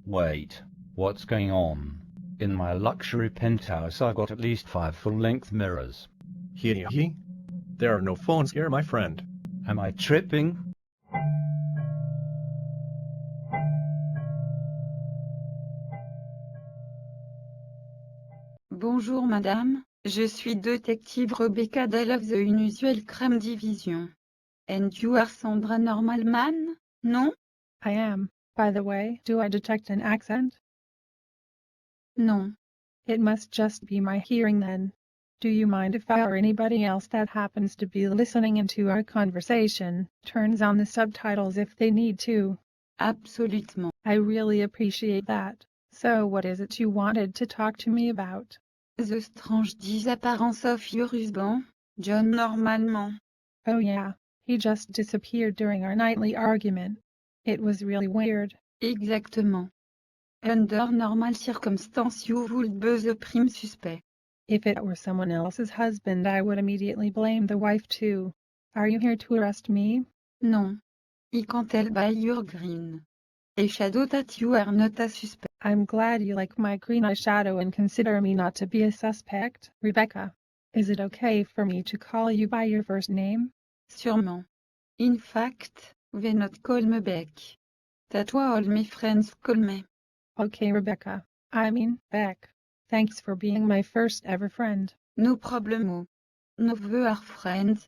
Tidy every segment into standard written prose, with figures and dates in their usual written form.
Wait, what's going on? In my luxury penthouse I got at least 5 full-length mirrors. Hee. There are no phones here, my friend. Am I tripping? Bonjour madame, je suis détective Rebecca Dell of the Unusual Crime Division. And you are Sandra Normalman, non? I am. By the way, do I detect an accent? Non. It must just be my hearing then. Do you mind if I or anybody else that happens to be listening into our conversation turns on the subtitles if they need to? Absolument. I really appreciate that. So what is it you wanted to talk to me about? The strange disappearance of your husband, John Normalman. Oh yeah, he just disappeared during our nightly argument. It was really weird. Exactement. Under normal circumstances you would be the prime suspect. If it were someone else's husband I would immediately blame the wife too. Are you here to arrest me? Non. I can't tell by your green eyeshadow that you are not a suspect. I'm glad you like my green eyeshadow and consider me not to be a suspect, Rebecca. Is it okay for me to call you by your first name? Sûrement. In fact, we not call me Beck. That's what all my friends call me. Okay, Rebecca. I mean, Beck. Thanks for being my first ever friend. No problemo. No we are friends.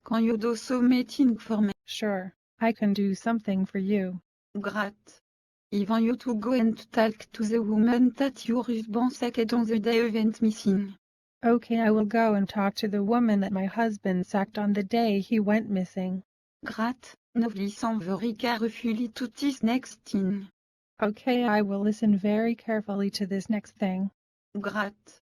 Can you do something for me? Sure, I can do something for you. Great. I want you to go and talk to the woman that your husband sacked on the day he went missing. Okay, I will go and talk to the woman that my husband sacked on the day he went missing. Great. No listen very carefully to this next thing. Okay, I will listen very carefully to this next thing. Great.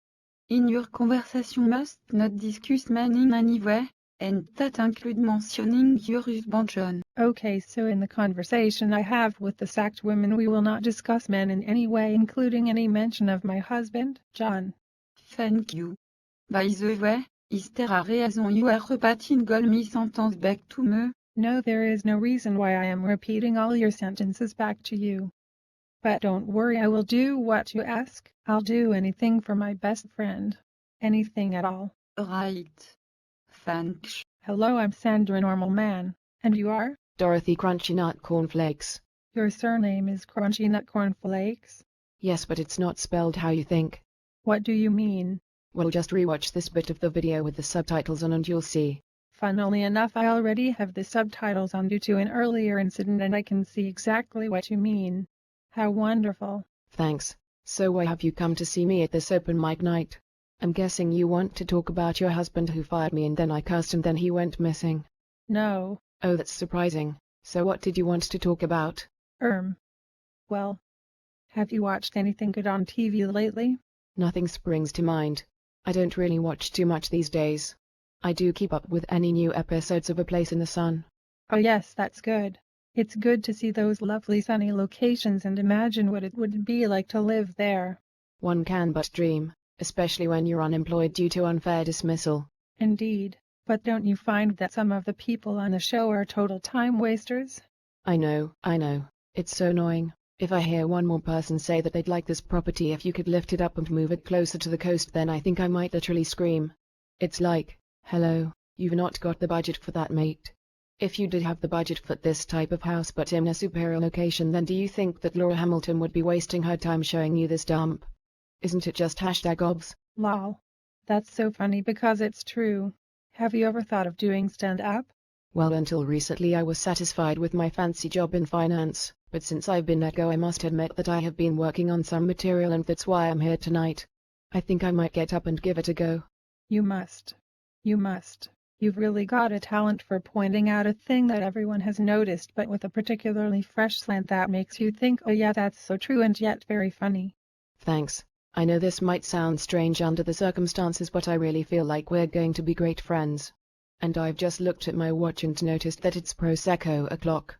In your conversation must not discuss men in any way, and that include mentioning your husband John. Okay, so in the conversation I have with the sacked women we will not discuss men in any way including any mention of my husband, John. Thank you. By the way, is there a reason you are repeating all my sentence back to me? No, there is no reason why I am repeating all your sentences back to you. But don't worry, I will do what you ask. I'll do anything for my best friend. Anything at all. Right. Thanks. Hello, I'm Sandra Normalman. And you are? Dorothy Crunchy Nut Cornflakes. Your surname is Crunchy Nut Cornflakes? Yes, but it's not spelled how you think. What do you mean? Well, just rewatch this bit of the video with the subtitles on and you'll see. Funnily enough, I already have the subtitles on due to an earlier incident and I can see exactly what you mean. How wonderful. Thanks. So why have you come to see me at this open mic night? I'm guessing you want to talk about your husband who fired me and then I cursed and then he went missing. No. Oh, that's surprising. So what did you want to talk about? Well, have you watched anything good on TV lately? Nothing springs to mind. I don't really watch too much these days. I do keep up with any new episodes of A Place in the Sun. Oh yes, that's good. It's good to see those lovely sunny locations and imagine what it would be like to live there. One can but dream, especially when you're unemployed due to unfair dismissal. Indeed. But don't you find that some of the people on the show are total time wasters? I know. It's so annoying. If I hear one more person say that they'd like this property if you could lift it up and move it closer to the coast, then I think I might literally scream. It's like, hello, you've not got the budget for that, mate. If you did have the budget for this type of house but in a superior location, then do you think that Laura Hamilton would be wasting her time showing you this dump? Isn't it just #obs? Lol. That's so funny because it's true. Have you ever thought of doing stand-up? Well, until recently I was satisfied with my fancy job in finance, but since I've been let go I must admit that I have been working on some material and that's why I'm here tonight. I think I might get up and give it a go. You must. You must. You've really got a talent for pointing out a thing that everyone has noticed but with a particularly fresh slant that makes you think, oh yeah, that's so true and yet very funny. Thanks. I know this might sound strange under the circumstances but I really feel like we're going to be great friends. And I've just looked at my watch and noticed that it's Prosecco o'clock.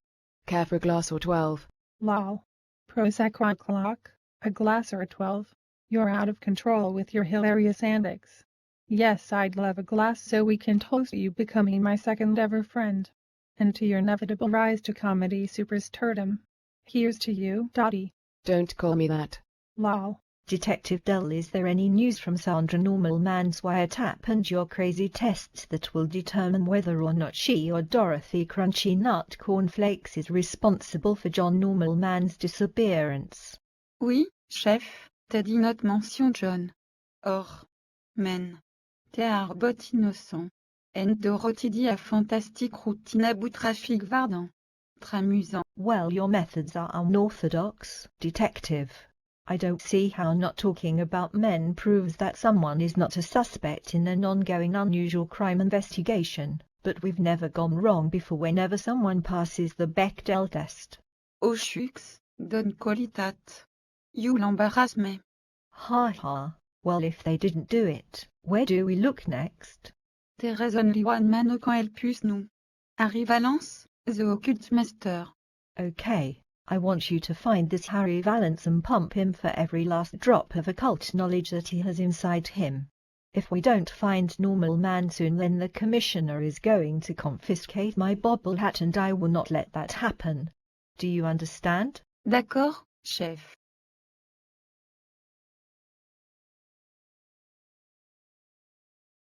Care for a glass or 12? Lol. Prosecco o'clock? A glass or 12? You're out of control with your hilarious antics. Yes, I'd love a glass so we can toast you becoming my second ever friend. And to your inevitable rise to comedy superstardom. Here's to you, Dottie. Don't call me that. Lol. Detective Dell, is there any news from Sandra Normalman's wiretap and your crazy tests that will determine whether or not she or Dorothy Crunchy Nut Cornflakes is responsible for John Normalman's disappearance? Oui, chef, t'as dit notre mention John. Or. Men. T'es arbot innocent. En Dorothy dit a fantastique routine à bout trafic vardant. Tramusant. Well, your methods are unorthodox, detective. I don't see how not talking about men proves that someone is not a suspect in an ongoing unusual crime investigation, but we've never gone wrong before whenever someone passes the Bechdel test. Oh shucks, don qualitat. You l'embarrasse me. Ha ha. Well, if they didn't do it, where do we look next? There is only one man au camp Elpus nous. Harry Valence, the occult master. Okay, I want you to find this Harry Valence and pump him for every last drop of occult knowledge that he has inside him. If we don't find Normalman soon, then the commissioner is going to confiscate my bobble hat, and I will not let that happen. Do you understand? D'accord, chef.